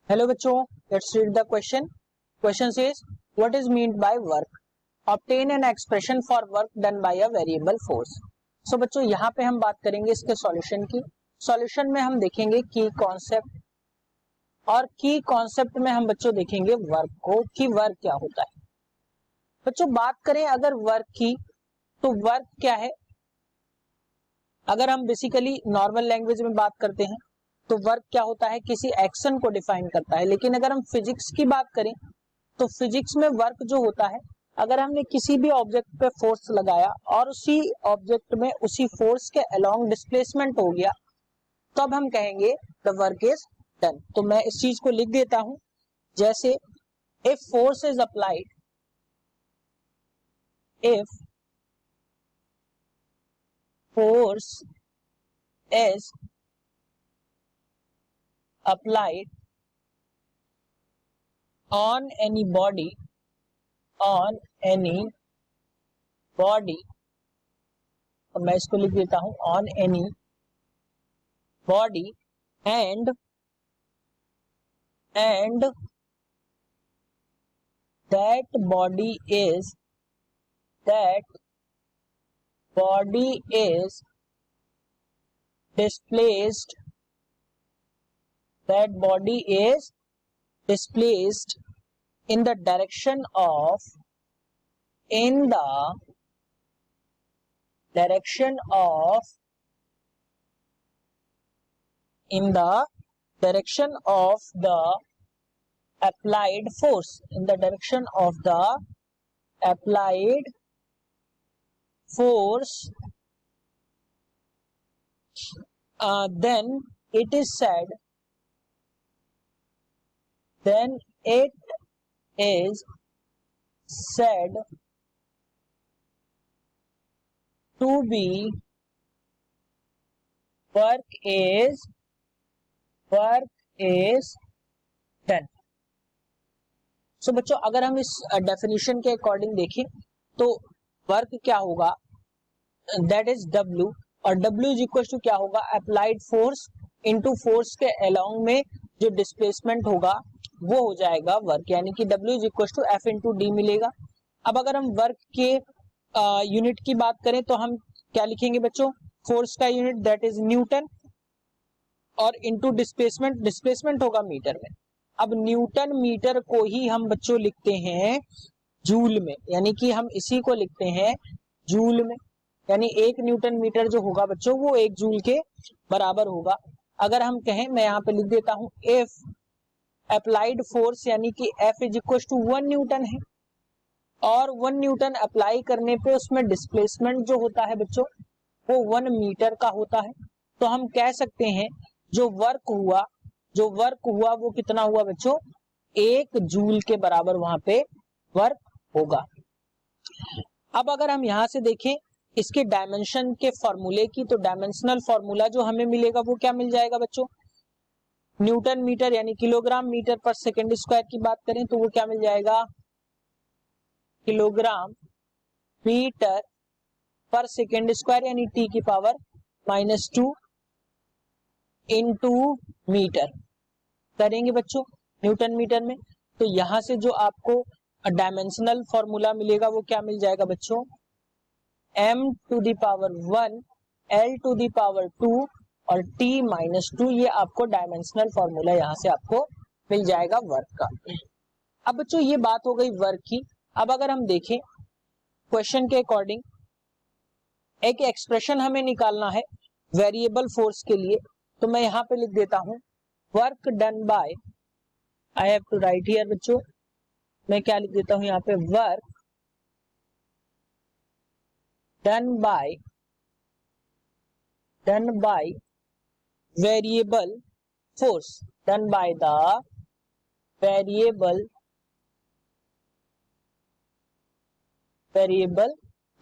Hello बच्चों, let's read the question. Question says what is meant by work. Obtain an expression for work done by a variable force. So बच्चों यहाँ पे हम बात करेंगे इसके सॉल्यूशन की. सॉल्यूशन में हम देखेंगे की कॉन्सेप्ट, और की कॉन्सेप्ट में हम बच्चों देखेंगे वर्क को कि वर्क क्या होता है. बच्चों बात करें अगर वर्क की, तो वर्क क्या है. अगर हम बेसिकली नॉर्मल लैंग्वेज में बात करते हैं तो वर्क क्या होता है, किसी एक्शन को डिफाइन करता है. लेकिन अगर हम फिजिक्स की बात करें तो फिजिक्स में वर्क जो होता है, अगर हमने किसी भी ऑब्जेक्ट पे फोर्स लगाया और उसी ऑब्जेक्ट में उसी फोर्स के अलोंग डिस्प्लेसमेंट हो गया, तब हम कहेंगे द वर्क इज डन. तो मैं इस चीज को लिख देता हूं, जैसे if force is applied, if force is applied on any body, तो मैं इसको लिख देता हूं on any body and that body is displaced, that body is displaced in the direction of the applied force, then it is said to be work is done. सो बच्चों अगर हम इस डेफिनेशन के अकॉर्डिंग देखें तो वर्क क्या होगा, that is W, और W इज इक्वल टू क्या होगा, अप्लाइड फोर्स इनटू फोर्स के अलोंग में जो डिस्प्लेसमेंट होगा वो हो जाएगा वर्क, यानी कि W is equal to F into D मिलेगा. अब अगर हम वर्क के यूनिट की बात करें तो हम क्या लिखेंगे बच्चों, फोर्स का यूनिट दैट इज न्यूटन, और इनटू डिस्प्लेसमेंट होगा मीटर में. अब न्यूटन मीटर को ही हम बच्चों लिखते हैं जूल में, यानी कि हम इसी को लिखते हैं जूल में, यानी एक न्यूटन मीटर जो होगा बच्चों वो एक जूल के बराबर होगा. अगर हम कहें, मैं यहाँ पे लिख देता हूं इफ अप्लाइड फोर्स, यानी कि F is equal to 1 newton है, और 1 न्यूटन अप्लाई करने पे उसमें डिस्प्लेसमेंट जो होता है बच्चों वो 1 मीटर का होता है. तो हम कह सकते हैं जो वर्क हुआ वो कितना हुआ बच्चों, 1 जूल के बराबर वहां पे वर्क होगा. अब अगर हम यहां से देखें इसके डायमेंशन के फॉर्मूले की, तो डायमेंशनल फॉर्मूला जो हमें मिलेगा वो क्या मिल जाएगा बच्चों, न्यूटन मीटर यानी किलोग्राम मीटर पर सेकेंड स्क्वायर की बात करें तो वो क्या मिल जाएगा, किलोग्राम मीटर पर सेकेंड स्क्वायर, यानी T की पावर -2 इंटू मीटर करेंगे बच्चों न्यूटन मीटर में. तो यहां से जो आपको डायमेंशनल फॉर्मूला मिलेगा वो क्या मिल जाएगा बच्चों, m⁻1 l⁻2 और T-2, ये आपको डायमेंशनल फॉर्मूला यहां से आपको मिल जाएगा वर्क का. अब बच्चों ये बात हो गई वर्क की. अब अगर हम देखें क्वेश्चन के अकॉर्डिंग एक एक्सप्रेशन हमें निकालना है वेरिएबल फोर्स के लिए, तो मैं यहां पे लिख देता हूं work done by, I have to write here बच्चों, मैं क्या लिख देता हूं यहाँ पे, work done by variable force, done by the variable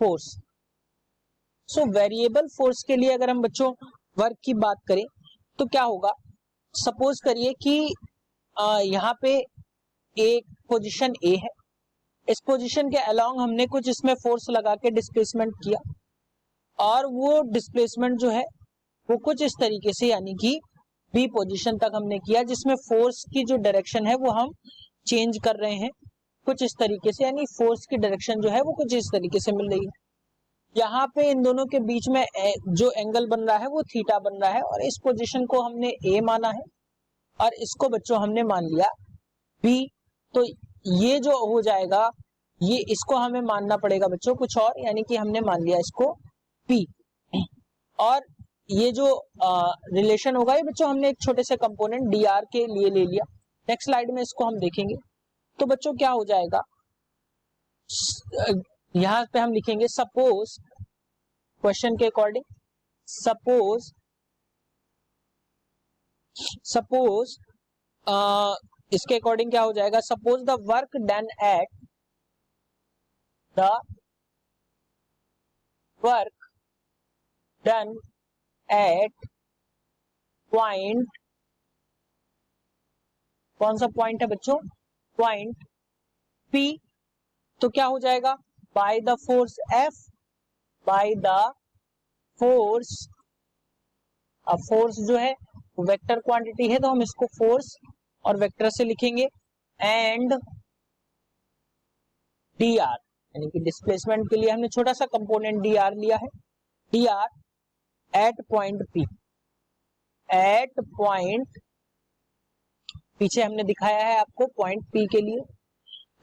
force. So variable force के लिए अगर हम बच्चों वर्क की बात करें तो क्या होगा, सपोज करिए कि यहाँ पे एक पोजीशन ए है, इस पोजीशन के अलोंग हमने कुछ इसमें फोर्स लगा के डिस्प्लेसमेंट किया, और वो डिस्प्लेसमेंट जो है वो कुछ इस तरीके से, यानी कि बी पोजीशन तक हमने किया, जिसमें फोर्स की जो डायरेक्शन है वो हम चेंज कर रहे हैं कुछ इस तरीके से, यानी फोर्स की डायरेक्शन जो है वो कुछ इस तरीके से मिल रही है। यहाँ पे इन दोनों के बीच में जो एंगल बन रहा है वो थीटा बन रहा है, और इस पोजीशन को हमने ए माना है और इसको बच्चों हमने मान लिया बी। तो ये जो हो जाएगा, ये इसको हमें मानना पड़ेगा बच्चों कुछ और, यानी कि हमने मान लिया इसको पी। और ये जो रिलेशन होगा ये बच्चों हमने एक छोटे से कंपोनेंट डी आर के लिए ले लिया। नेक्स्ट स्लाइड में इसको हम देखेंगे। तो बच्चों क्या हो जाएगा, यहां पे हम लिखेंगे सपोज, क्वेश्चन के अकॉर्डिंग, सपोज इसके अकॉर्डिंग क्या हो जाएगा, suppose the work done at point, कौन सा पॉइंट है बच्चों, पॉइंट P। तो क्या हो जाएगा, by the force F, by the force, अब फोर्स जो है वेक्टर क्वांटिटी है तो हम इसको फोर्स और वेक्टर से लिखेंगे, एंड डी आर, यानी कि डिस्प्लेसमेंट के लिए हमने छोटा सा कंपोनेंट डी आर लिया है, D R at point P, at point, पीछे हमने दिखाया है आपको पॉइंट P के लिए।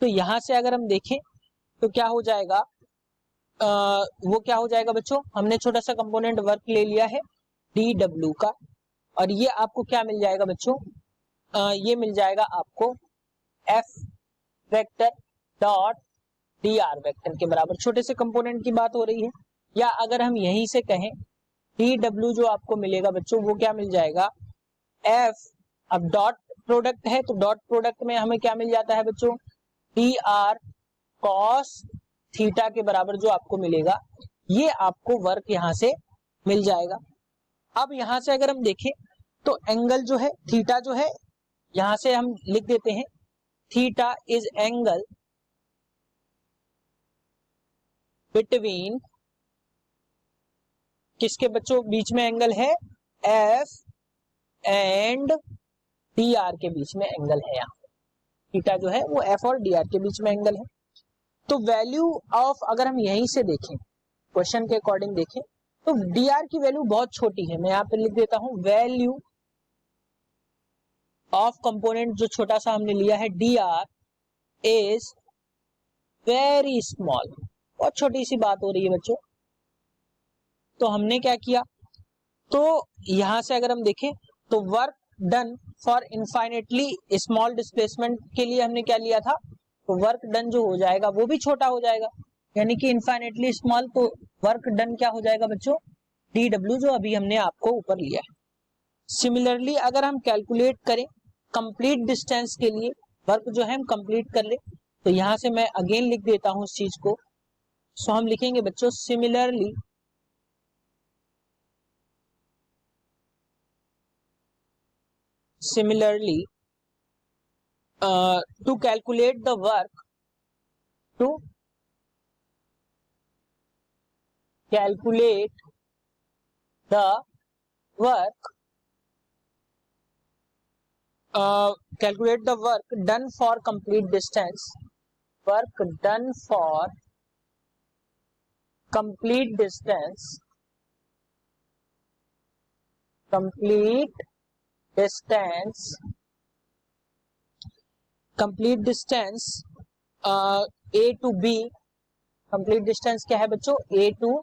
तो यहां से अगर हम देखें तो क्या हो जाएगा, वो क्या हो जाएगा बच्चों, हमने छोटा सा कंपोनेंट वर्क ले लिया है डी डब्ल्यू का, और ये आपको क्या मिल जाएगा बच्चों, ये मिल जाएगा आपको F vector dot D R vector के बराबर। छोटे से कंपोनेंट की बात हो रही है, या अगर हम यहीं से कहें डी डब्ल्यू जो आपको मिलेगा बच्चों वो क्या मिल जाएगा, एफ, अब डॉट प्रोडक्ट है तो डॉट प्रोडक्ट में हमें क्या मिल जाता है बच्चों, डी आर कॉस थीटा के बराबर जो आपको मिलेगा, ये आपको वर्क यहां से मिल जाएगा। अब यहां से अगर हम देखें तो एंगल जो है थीटा जो है, यहां से हम लिख देते हैं थीटा इज एंगल बिटवीन, किसके बच्चों बीच में एंगल है, एफ एंड डी आर के बीच में एंगल है। यहाँ थीटा जो है वो एफ और डी आर के बीच में एंगल है। तो वैल्यू ऑफ, अगर हम यहीं से देखें क्वेश्चन के अकॉर्डिंग देखें तो डी आर की वैल्यू बहुत छोटी है, मैं यहाँ पे लिख देता हूं वैल्यू ऑफ कंपोनेंट जो छोटा सा हमने लिया है D are is very small, बहुत छोटी सी बात हो रही है बच्चों। तो हमने क्या किया, तो यहां से अगर हम देखें तो work done for infinitely small displacement के लिए हमने क्या लिया था, तो वर्क डन जो हो जाएगा वो भी छोटा हो जाएगा, यानी कि इनफाइनेटली स्मॉल। तो वर्क डन क्या हो जाएगा बच्चों, डी डब्ल्यू जो अभी हमने आपको ऊपर लिया है। सिमिलरली अगर हम कैलकुलेट करें कंप्लीट डिस्टेंस के लिए, वर्क जो है हम कंप्लीट कर ले, तो यहां से मैं अगेन लिख देता हूं इस चीज को। सो हम लिखेंगे बच्चों similarly to calculate the work, to calculate the work, calculate the work done for complete distance, work done for complete distance, complete distance A to B, complete distance क्या है बच्चों, A to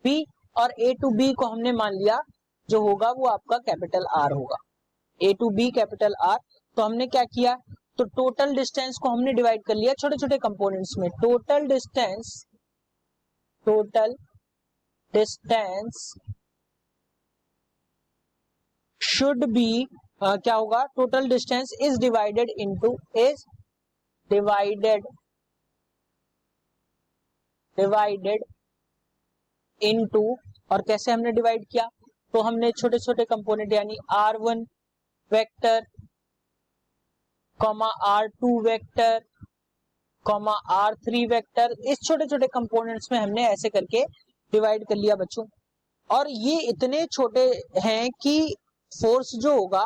B, और A to B को हमने मान लिया जो होगा वो आपका कैपिटल R होगा, A to B capital R। तो हमने क्या किया, तो टोटल डिस्टेंस को हमने डिवाइड कर लिया छोटे छोटे कंपोनेंट्स में। टोटल डिस्टेंस शुड बी क्या होगा, total distance is divided into, और कैसे हमने डिवाइड किया, तो हमने छोटे छोटे कंपोनेंट यानी R1 vector comma R2 vector comma R3 vector, इस छोटे छोटे कंपोनेंट्स में हमने ऐसे करके डिवाइड कर लिया बच्चों। और ये इतने छोटे हैं कि फोर्स जो होगा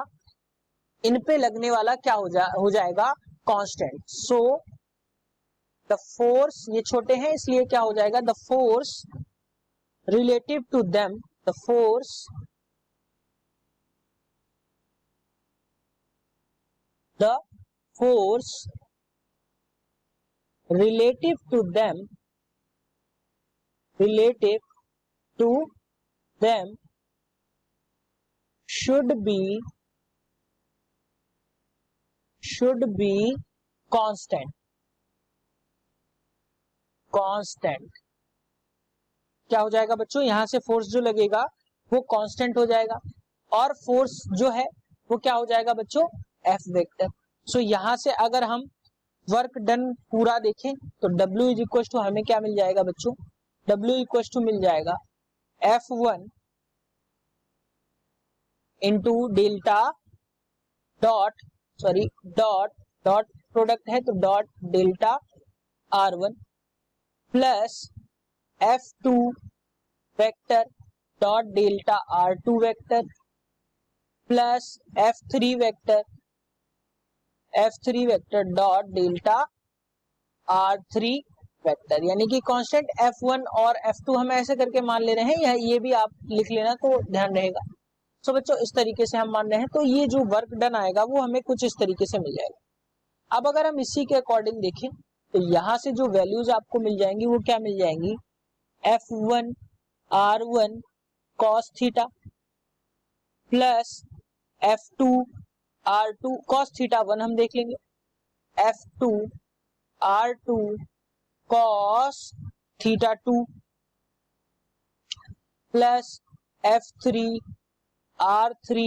इन पे लगने वाला क्या हो जाएगा कांस्टेंट। सो द फोर्स, ये छोटे हैं इसलिए क्या हो जाएगा, the force relative to them, the force relative to them should be constant। क्या हो जाएगा बच्चों, यहां से फोर्स जो लगेगा वो कांस्टेंट हो जाएगा, और फोर्स जो है वो क्या हो जाएगा बच्चों, एफ वेक्टर। सो यहां से अगर हम वर्क डन पूरा देखें तो W इज इक्वल टू हमें क्या मिल जाएगा बच्चों, W इक्वल टू मिल जाएगा F1 into delta dot product है तो dot delta R1 plus F2 vector dot delta R2 vector plus F3 vector dot delta R3 vector, यानी कि कांस्टेंट F1 और F2 हम ऐसे करके मान ले रहे हैं, ये भी आप लिख लेना तो ध्यान रहेगा। सो बच्चों इस तरीके से हम मान रहे हैं, तो ये जो वर्क डन आएगा वो हमें कुछ इस तरीके से मिल जाएगा। अब अगर हम इसी के अकॉर्डिंग देखें तो यहां से जो वैल्यूज आपको मिल जाएंगी वो क्या मिल जाएंगी, F1 R1 cos theta plus F2 R2 cos theta 1 हम देख लेंगे, F2 R2 cos theta 2 plus F3 R3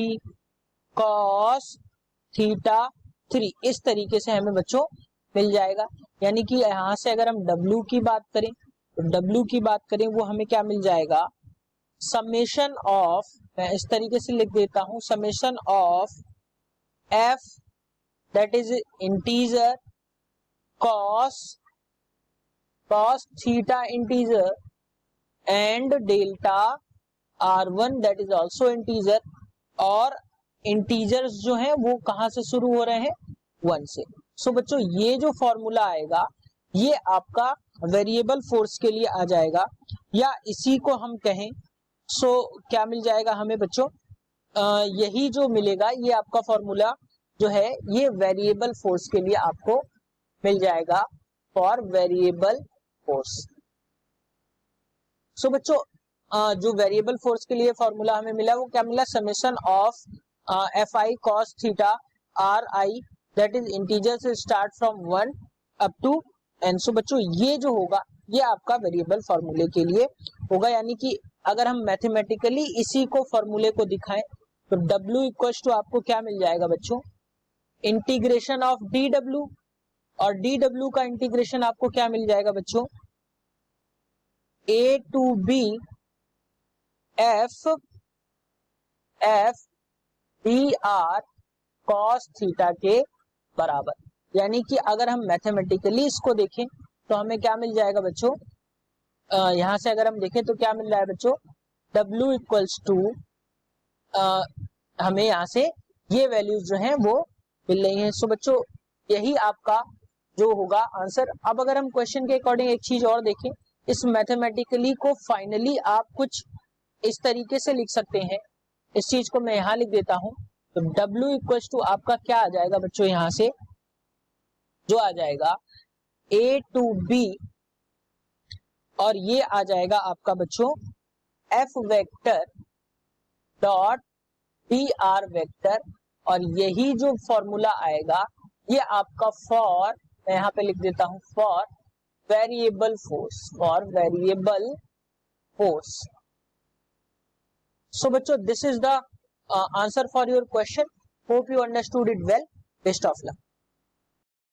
cos theta 3, इस तरीके से हमें बच्चों मिल जाएगा। यानी कि यहां से अगर हम W की बात करें तो W की बात करें वो हमें क्या मिल जाएगा, समेशन ऑफ, मैं इस तरीके से लिख देता हूं, summation of F that is integer cos theta integer and delta R1 that is also integer, और इंटीजर्स जो हैं वो कहां से शुरू हो रहे हैं, 1 से। सो बच्चों ये जो फॉर्मूला आएगा ये आपका वेरिएबल फोर्स के लिए आ जाएगा, या इसी को हम कहें सो क्या मिल जाएगा हमें बच्चों, यही जो मिलेगा ये आपका फॉर्मूला जो है ये वेरिएबल फोर्स के लिए आपको मिल जाएगा, फॉर वेरिएबल फोर्स। सो बच्चों जो वेरिएबल फोर्स के लिए फॉर्मूला हमें मिला वो क्या मिला, summation of Fi cos theta Ri that is integer से start from 1 up to n। So बच्चों ये जो होगा ये आपका वेरिएबल फॉर्मूले के लिए होगा, यानी कि अगर हम मैथमेटिकली इसी को फॉर्मूले को दिखाएं तो W इक्वल टू आपको क्या मिल जाएगा बच्चों, इंटीग्रेशन ऑफ dW, और dW का इंटीग्रेशन आपको क्या मिल जाएगा बच्चों, A to B F dr cos theta के बराबर। यानी कि अगर हम मैथमेटिकली इसको देखें तो हमें क्या मिल जाएगा बच्चों, यहां से अगर हम देखें तो क्या मिल रहा है बच्चों, W इक्वल्स टू हमें यहां से ये वैल्यूज जो हैं वो मिल रही हैं। सो बच्चों यही आपका जो होगा आंसर। अब अगर हम क्वेश्चन के अकॉर्डिंग एक चीज और देखें, इस मैथमेटिकली को फाइनली आप कुछ इस तरीके से लिख सकते हैं, इस चीज को मैं यहां लिख देता हूं, तो W इक्वल्स टू आपका क्या आ जाएगा बच्चों, यहां से जो आ जाएगा A to B, और ये आ जाएगा आपका बच्चों F vector dot dr vector, और यही जो फॉर्मूला आएगा ये आपका फॉर, मैं यहां पे लिख देता हूं, फॉर वेरिएबल फोर्स, So बच्चों this is the answer for your question. Hope you understood it well. Best of luck.